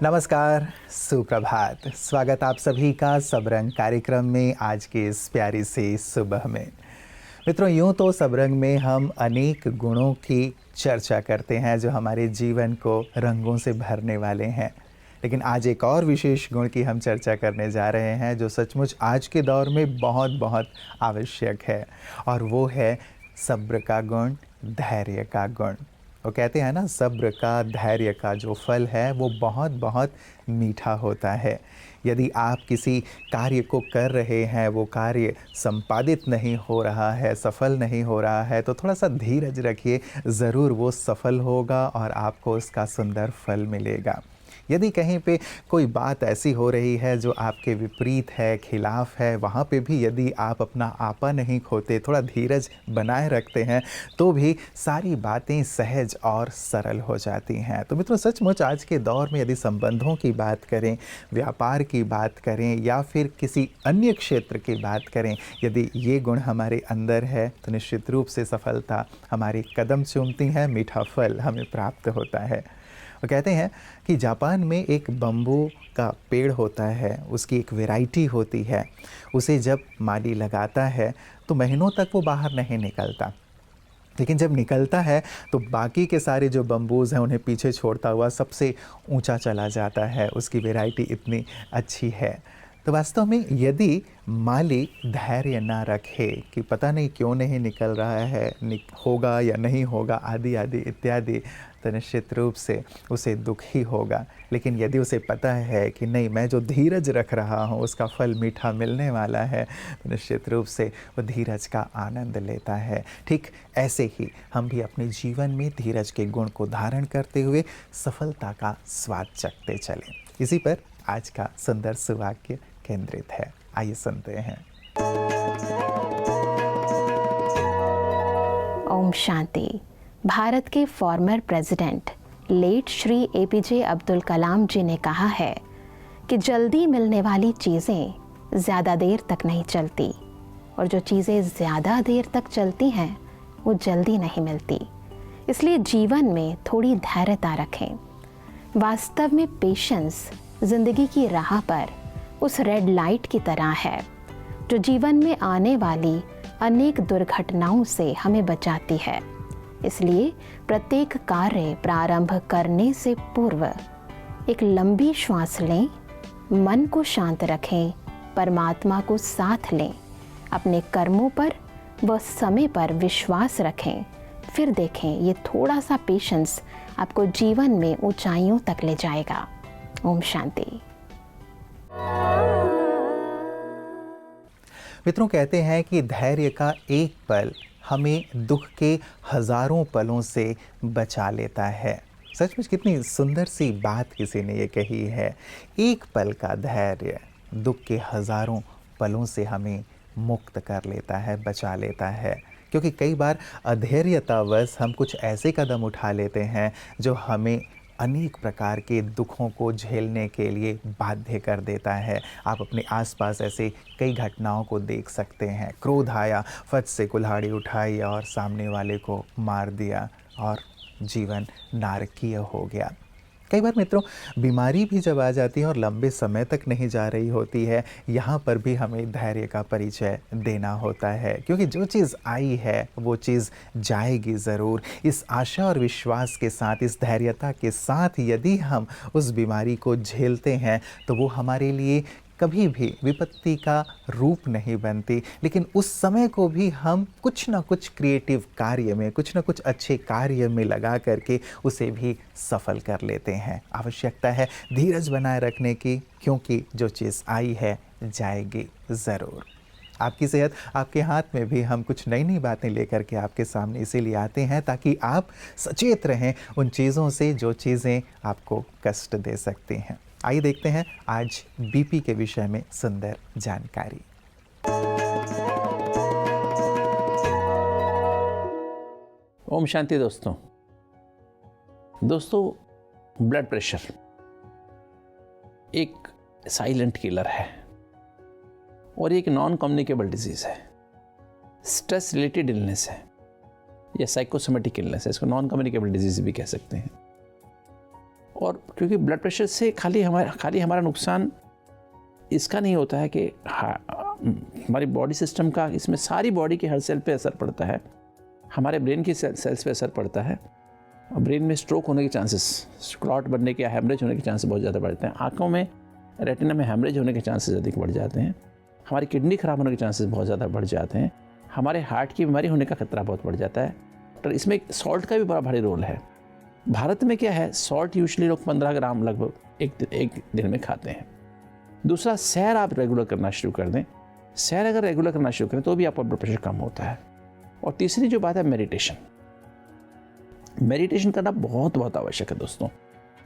नमस्कार, सुप्रभात। स्वागत आप सभी का सबरंग कार्यक्रम में आज की इस प्यारी सी सुबह में। मित्रों, यूं तो सबरंग में हम अनेक गुणों की चर्चा करते हैं जो हमारे जीवन को रंगों से भरने वाले हैं। लेकिन आज एक और विशेष गुण की हम चर्चा करने जा रहे हैं जो सचमुच आज के दौर में बहुत बहुत आवश्यक है, और वो है सब्र का गुण, धैर्य का गुण। वो कहते हैं ना, सब्र का, धैर्य का जो फल है वो बहुत बहुत मीठा होता है। यदि आप किसी कार्य को कर रहे हैं, वो कार्य संपादित नहीं हो रहा है, सफल नहीं हो रहा है, तो थोड़ा सा धीरज रखिए, ज़रूर वो सफल होगा और आपको उसका सुंदर फल मिलेगा। यदि कहीं पे कोई बात ऐसी हो रही है जो आपके विपरीत है, खिलाफ है, वहाँ पे भी यदि आप अपना आपा नहीं खोते, थोड़ा धीरज बनाए रखते हैं, तो भी सारी बातें सहज और सरल हो जाती हैं। तो मित्रों, सचमुच आज के दौर में यदि संबंधों की बात करें, व्यापार की बात करें या फिर किसी अन्य क्षेत्र की बात करें, यदि ये गुण हमारे अंदर है तो निश्चित रूप से सफलता हमारी कदम चूमती है, मीठा फल हमें प्राप्त होता है। वो कहते हैं कि जापान में एक बम्बू का पेड़ होता है, उसकी एक वैरायटी होती है। उसे जब माली लगाता है तो महीनों तक वो बाहर नहीं निकलता, लेकिन जब निकलता है तो बाकी के सारे जो बम्बूज़ हैं उन्हें पीछे छोड़ता हुआ सबसे ऊंचा चला जाता है। उसकी वैरायटी इतनी अच्छी है। तो वास्तव में यदि माली धैर्य ना रखे कि पता नहीं क्यों नहीं निकल रहा है, होगा या नहीं होगा, आदि आदि इत्यादि, तो निश्चित रूप से उसे दुख ही होगा। लेकिन यदि उसे पता है कि नहीं, मैं जो धीरज रख रहा हूँ उसका फल मीठा मिलने वाला है, तो निश्चित रूप से वो धीरज का आनंद लेता है। ठीक ऐसे ही हम भी अपने जीवन में धीरज के गुण को धारण करते हुए सफलता का स्वाद चखते चलें। इसी पर आज का सुंदर सुवाक्य केंद्रित है। आइए सुनते हैं। ओम शांति। भारत के former president late Shri APJ Abdul Kalam ji ने कहा है कि जल्दी मिलने वाली चीज़ें ज़्यादा देर तक नहीं चलती, और जो चीज़ें ज़्यादा देर तक चलती हैं वो जल्दी नहीं मिलती। इसलिए जीवन में थोड़ी धैर्यता रखें। वास्तव में पेशेंस ज़िंदगी की राह पर उस रेड लाइट की तरह है जो जीवन में आने वाली अनेक दुर्घटनाओं से हमें बचाती है। इसलिए प्रत्येक कार्य प्रारंभ करने से पूर्व एक लंबी श्वास लें, मन को शांत रखें, परमात्मा को साथ लें, अपने कर्मों पर व समय पर विश्वास रखें। फिर देखें, ये थोड़ा सा पेशेंस आपको जीवन में ऊंचाइयों तक ले जाएगा। ओम शांति। मित्रों, कहते हैं कि धैर्य का एक पल हमें दुख के हजारों पलों से बचा लेता है। सचमुच कितनी सुंदर सी बात किसी ने ये कही है। एक पल का धैर्य दुख के हजारों पलों से हमें मुक्त कर लेता है, बचा लेता है। क्योंकि कई बार अधैर्यतावश हम कुछ ऐसे कदम उठा लेते हैं जो हमें अनेक प्रकार के दुखों को झेलने के लिए बाध्य कर देता है। आप अपने आसपास ऐसे कई घटनाओं को देख सकते हैं। क्रोध आया, फट से कुल्हाड़ी उठाई और सामने वाले को मार दिया और जीवन नारकीय हो गया। कई बार मित्रों, बीमारी भी जब आ जाती है और लंबे समय तक नहीं जा रही होती है, यहाँ पर भी हमें धैर्य का परिचय देना होता है, क्योंकि जो चीज़ आई है वो चीज़ जाएगी ज़रूर। इस आशा और विश्वास के साथ, इस धैर्यता के साथ यदि हम उस बीमारी को झेलते हैं तो वो हमारे लिए कभी भी विपत्ति का रूप नहीं बनती। लेकिन उस समय को भी हम कुछ ना कुछ क्रिएटिव कार्य में, कुछ ना कुछ अच्छे कार्य में लगा करके उसे भी सफल कर लेते हैं। आवश्यकता है धीरज बनाए रखने की, क्योंकि जो चीज़ आई है जाएगी ज़रूर। आपकी सेहत आपके हाथ में भी हम कुछ नई नई बातें लेकर के आपके सामने इसीलिए आते हैं ताकि आप सचेत रहें उन चीज़ों से जो चीज़ें आपको कष्ट दे सकती हैं। आइए देखते हैं आज बीपी के विषय में सुंदर जानकारी। ओम शांति। दोस्तों, ब्लड प्रेशर एक साइलेंट किलर है और एक नॉन कम्युनिकेबल डिजीज है। स्ट्रेस रिलेटेड इलनेस है या साइकोसोमेटिक इलनेस है, इसको नॉन कम्युनिकेबल डिजीज भी कह सकते हैं। और क्योंकि ब्लड प्रेशर से खाली हमारा नुकसान इसका नहीं होता है कि हमारी बॉडी सिस्टम का, इसमें सारी बॉडी के हर सेल पे असर पड़ता है, हमारे ब्रेन की सेल्स पे असर पड़ता है। और ब्रेन में स्ट्रोक होने के चांसेस, क्लॉट बनने के या हेमरेज होने के चांसेस बहुत ज़्यादा बढ़ते हैं। आँखों में, रेटिना में हेमरेज होने के चांसेस अधिक बढ़ जाते हैं। हमारी किडनी खराब होने के चांसेस बहुत ज़्यादा बढ़ जाते हैं। हमारे हार्ट की बीमारी होने का खतरा बहुत बढ़ जाता है। तो इसमें सॉल्ट का भी बड़ा भारी रोल है। भारत में क्या है, सॉल्ट यूजुअली लोग 15 ग्राम लगभग एक दिन में खाते हैं। दूसरा, सैर आप रेगुलर करना शुरू कर दें। सैर अगर रेगुलर करना शुरू करें तो भी आपका ब्लड प्रेशर कम होता है। और तीसरी जो बात है, मेडिटेशन करना बहुत बहुत आवश्यक है दोस्तों।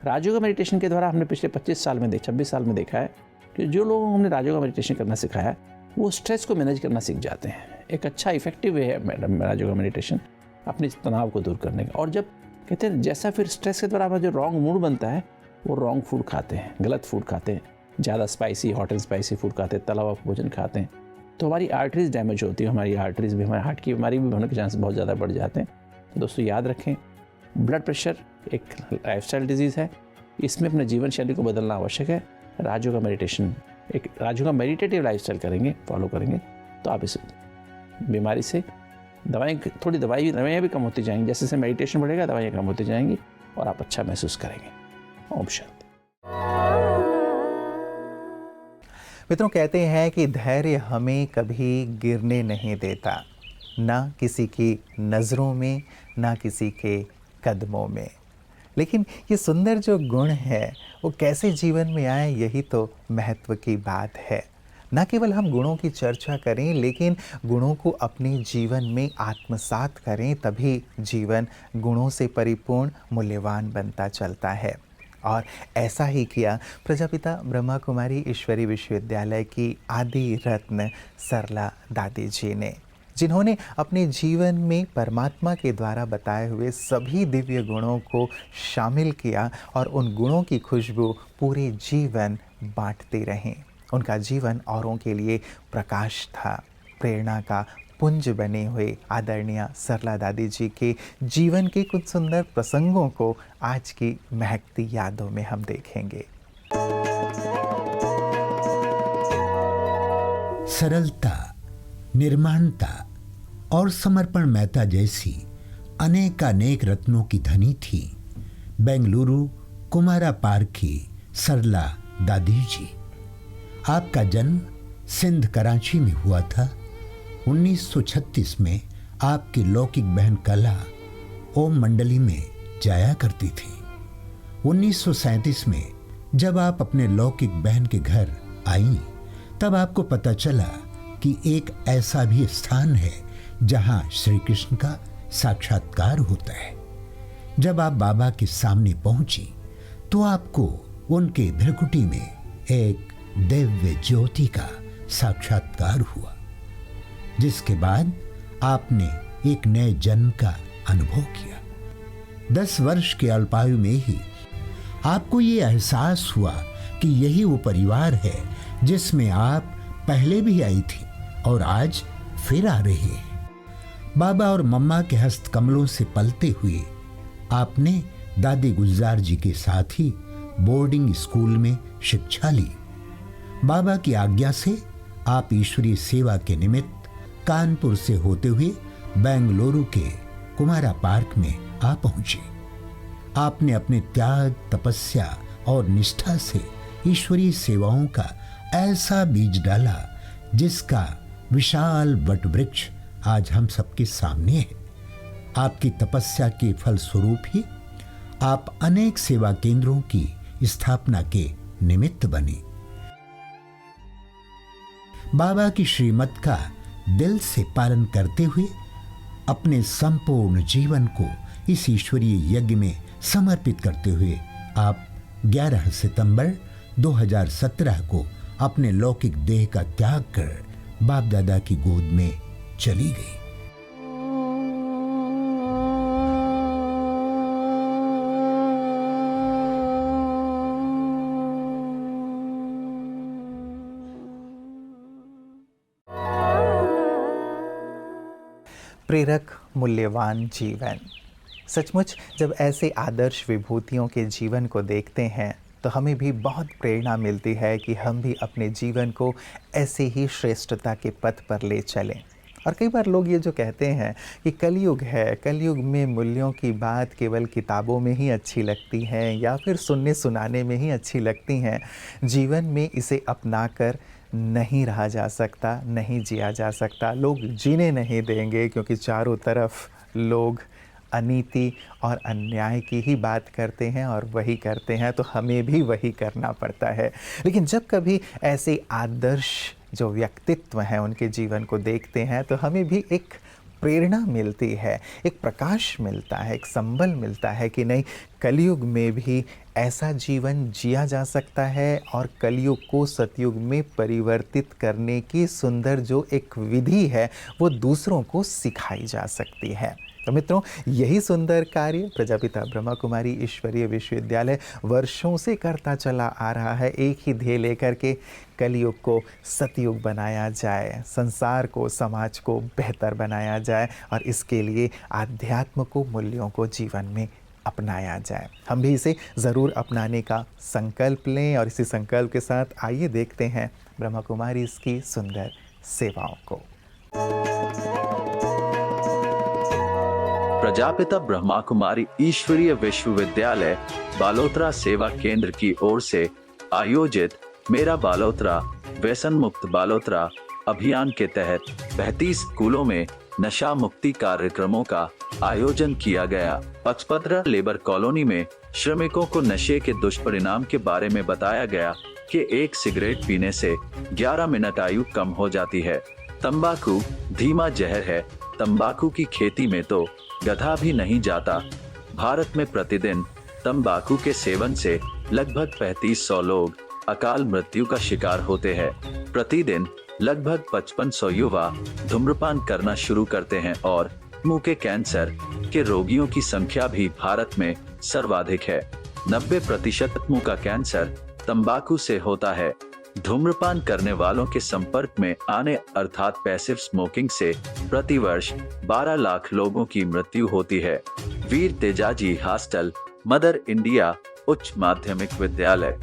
राजयोगा मेडिटेशन के द्वारा हमने पिछले 26 साल में 26 साल में देखा है कि जो लोगों को हमने राजयोगा मेडिटेशन करना सिखाया है वो स्ट्रेस को मैनेज करना सीख जाते हैं। एक अच्छा इफेक्टिव वे है राजयोगा मेडिटेशन अपने तनाव को दूर करने का। और जब कहते हैं जैसा फिर स्ट्रेस के द्वारा हमारा जो रॉन्ग मूड बनता है, वो रॉन्ग फूड खाते हैं, गलत फूड खाते हैं, ज़्यादा spicy, hot and spicy food खाते हैं, तला हुआ भोजन खाते हैं, तो हमारी आर्टरीज डैमेज होती है। हमारी आर्टरीज भी, हमारे हार्ट की बीमारी भी होने के चांस बहुत ज़्यादा बढ़ जाते हैं। तो दोस्तों याद रखें, ब्लड प्रेशर एक लाइफस्टाइल डिजीज़ है, इसमें अपने जीवन शैली को बदलना आवश्यक है। राजयोगा मेडिटेशन, एक राजयोगा मेडिटेटिव लाइफस्टाइल करेंगे, फॉलो करेंगे तो आप इस बीमारी से दवाइयाँ भी कम होती जाएंगी। जैसे जैसे मेडिटेशन बढ़ेगा, दवाइयाँ कम होती जाएंगी और आप अच्छा महसूस करेंगे। ओम शांति। मित्रों, कहते हैं कि धैर्य हमें कभी गिरने नहीं देता, ना किसी की नज़रों में, ना किसी के कदमों में। लेकिन ये सुंदर जो गुण है वो कैसे जीवन में आए, यही तो महत्व की बात है। न केवल हम गुणों की चर्चा करें, लेकिन गुणों को अपने जीवन में आत्मसात करें, तभी जीवन गुणों से परिपूर्ण, मूल्यवान बनता चलता है। और ऐसा ही किया प्रजापिता ब्रह्मा कुमारी ईश्वरी विश्वविद्यालय की आदि रत्न सरला दादी जी ने, जिन्होंने अपने जीवन में परमात्मा के द्वारा बताए हुए सभी दिव्य गुणों को शामिल किया और उन गुणों की खुशबू पूरे जीवन बांटते रहें। उनका जीवन औरों के लिए प्रकाश था, प्रेरणा का पुंज बने हुए आदरणीय सरला दादी जी के जीवन के कुछ सुंदर प्रसंगों को आज की महकती यादों में हम देखेंगे। सरलता, निर्माणता और समर्पण महता जैसी अनेकानेक रत्नों की धनी थी बेंगलुरु कुमारा पार्क की सरला दादी जी। आपका जन्म सिंध कराची में हुआ था। 1936 में आपकी लौकिक बहन कला ओम मंडली में जाया करती थी। 1937 में जब आप अपने लौकिक बहन के घर आईं, तब आपको पता चला कि एक ऐसा भी स्थान है जहां श्री कृष्ण का साक्षात्कार होता है। जब आप बाबा के सामने पहुंची तो आपको उनके भृकुटी में एक दिव्य ज्योति का साक्षात्कार हुआ, जिसके बाद आपने एक नए जन्म का अनुभव किया। 10 वर्ष के अल्पायु में ही आपको ये एहसास हुआ कि यही वो परिवार है जिसमें आप पहले भी आई थी और आज फिर आ रही है। बाबा और मम्मा के हस्त कमलों से पलते हुए आपने दादी गुलजार जी के साथ ही बोर्डिंग स्कूल में शिक्षा ली। बाबा की आज्ञा से आप ईश्वरीय सेवा के निमित्त कानपुर से होते हुए बेंगलुरु के कुमारा पार्क में आ पहुंचे। आपने अपने त्याग, तपस्या और निष्ठा से ईश्वरीय सेवाओं का ऐसा बीज डाला जिसका विशाल वट वृक्ष आज हम सबके सामने है। आपकी तपस्या के फल स्वरूप ही आप अनेक सेवा केंद्रों की स्थापना के निमित्त बने। बाबा की श्रीमत का दिल से पालन करते हुए अपने संपूर्ण जीवन को इस ईश्वरीय यज्ञ में समर्पित करते हुए आप 11 सितंबर 2017 को अपने लौकिक देह का त्याग कर बाप दादा की गोद में चली गई। प्रेरक मूल्यवान जीवन, सचमुच जब ऐसे आदर्श विभूतियों के जीवन को देखते हैं तो हमें भी बहुत प्रेरणा मिलती है कि हम भी अपने जीवन को ऐसे ही श्रेष्ठता के पथ पर ले चलें। और कई बार लोग ये जो कहते हैं कि कलयुग है, कलयुग में मूल्यों की बात केवल किताबों में ही अच्छी लगती है या फिर सुनने सुनाने में ही अच्छी लगती हैं, जीवन में इसे अपनाकर नहीं रहा जा सकता, नहीं जिया जा सकता। लोग जीने नहीं देंगे क्योंकि चारों तरफ लोग अनीति और अन्याय की ही बात करते हैं और वही करते हैं, तो हमें भी वही करना पड़ता है। लेकिन जब कभी ऐसे आदर्श जो व्यक्तित्व हैं उनके जीवन को देखते हैं तो हमें भी एक प्रेरणा मिलती है, एक प्रकाश मिलता है, एक संबल मिलता है कि नहीं, कलयुग में भी ऐसा जीवन जिया जा सकता है और कलयुग को सतयुग में परिवर्तित करने की सुंदर जो एक विधि है वो दूसरों को सिखाई जा सकती है। तो मित्रों, यही सुंदर कार्य प्रजापिता ब्रह्मा कुमारी ईश्वरीय विश्वविद्यालय वर्षों से करता चला आ रहा है, एक ही ध्येय लेकर के, कलयुग को सतयुग बनाया जाए, संसार को, समाज को बेहतर बनाया जाए और इसके लिए आध्यात्म को, मूल्यों को जीवन में अपनाया जाए। हम भी इसे ज़रूर अपनाने का संकल्प लें और इसी संकल्प के साथ आइए देखते हैं ब्रह्मा कुमारी इसकी सुंदर सेवाओं को। प्रजापिता ब्रह्मा कुमारी ईश्वरीय विश्वविद्यालय बालोतरा सेवा केंद्र की ओर से आयोजित मेरा बालोतरा व्यसन मुक्त बालोतरा अभियान के तहत 35 स्कूलों में नशा मुक्ति कार्यक्रमों का आयोजन किया गया। पचपदरा लेबर कॉलोनी में श्रमिकों को नशे के दुष्परिणाम के बारे में बताया गया कि एक सिगरेट पीने से 11 मिनट आयु कम हो जाती है। तंबाकू धीमा जहर है, तंबाकू की खेती में तो गधा भी नहीं जाता। भारत में प्रतिदिन तंबाकू के सेवन से लगभग 3500 लोग अकाल मृत्यु का शिकार होते हैं। प्रतिदिन लगभग 5500 युवा धूम्रपान करना शुरू करते हैं और मुंह के कैंसर के रोगियों की संख्या भी भारत में सर्वाधिक है। 90% मुंह का कैंसर तंबाकू से होता है। धूम्रपान करने वालों के संपर्क में आने अर्थात पैसिव स्मोकिंग से प्रतिवर्ष 12 लाख लोगों की मृत्यु होती है। वीर तेजाजी हॉस्टल, मदर इंडिया उच्च माध्यमिक विद्यालय,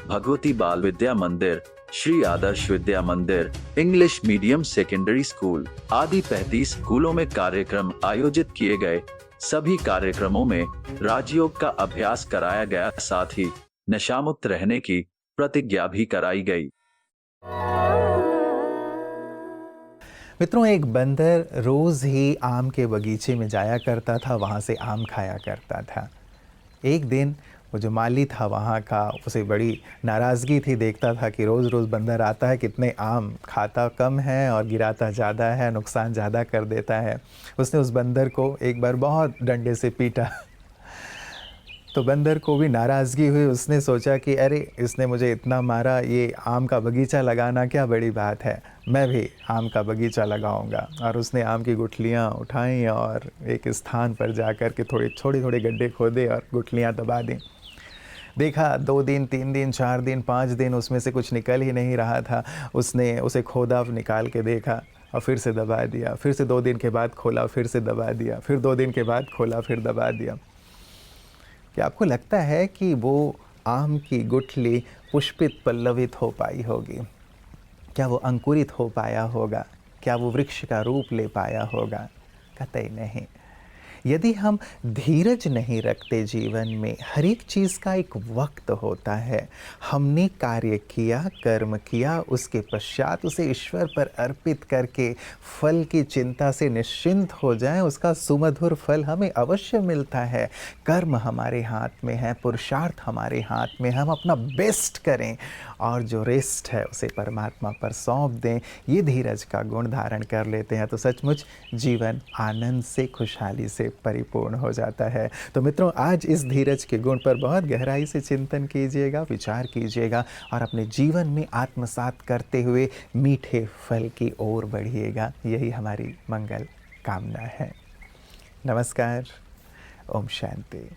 भगवती बाल विद्या मंदिर, श्री आदर्श विद्या मंदिर, इंग्लिश मीडियम सेकेंडरी स्कूल आदि 35 स्कूलों में कार्यक्रम आयोजित किए गए। सभी कार्यक्रमों में राजयोग का अभ्यास कराया गया, साथ ही नशामुक्त रहने की प्रतिज्ञा भी कराई गई। मित्रों, एक बंदर रोज ही आम के बगीचे में जाया करता था, वहाँ से आम खाया करता था। एक दिन वो जो माली था वहाँ का, उसे बड़ी नाराज़गी थी, देखता था कि रोज़ रोज़ बंदर आता है, कितने आम खाता कम है और गिराता ज़्यादा है, नुकसान ज़्यादा कर देता है। उसने उस बंदर को एक बार बहुत डंडे से पीटा। तो बंदर को भी नाराज़गी हुई। उसने सोचा कि अरे, इसने मुझे इतना मारा, ये आम का बगीचा लगाना क्या बड़ी बात है, मैं भी आम का बगीचा लगाऊंगा। और उसने आम की गुठलियाँ उठाई और एक स्थान पर जाकर के थोड़े थोड़े गड्ढे खोदे और गुठलियाँ दबा दी। देखा 2 दिन, 3 दिन, 4 दिन, 5 दिन उसमें से कुछ निकल ही नहीं रहा था। उसने उसे खोदा, निकाल के देखा और फिर से दबा दिया। फिर से 2 दिन के बाद खोला, फिर से दबा दिया। फिर 2 दिन के बाद खोला, फिर दबा दिया। क्या आपको लगता है कि वो आम की गुठली पुष्पित पल्लवित हो पाई होगी? क्या वो अंकुरित हो पाया होगा? क्या वो वृक्ष का रूप ले पाया होगा? कतई नहीं। यदि हम धीरज नहीं रखते जीवन में, हर एक चीज़ का एक वक्त होता है। हमने कार्य किया, कर्म किया, उसके पश्चात उसे ईश्वर पर अर्पित करके फल की चिंता से निश्चिंत हो जाएं, उसका सुमधुर फल हमें अवश्य मिलता है। कर्म हमारे हाथ में है, पुरुषार्थ हमारे हाथ में, हम अपना बेस्ट करें और जो रेस्ट है उसे परमात्मा पर सौंप दें। ये धीरज का गुण धारण कर लेते हैं तो सचमुच जीवन आनंद से, खुशहाली से परिपूर्ण हो जाता है। तो मित्रों, आज इस धीरज के गुण पर बहुत गहराई से चिंतन कीजिएगा, विचार कीजिएगा और अपने जीवन में आत्मसात करते हुए मीठे फल की ओर बढ़िएगा। यही हमारी मंगल कामना है। नमस्कार। ओम शांति।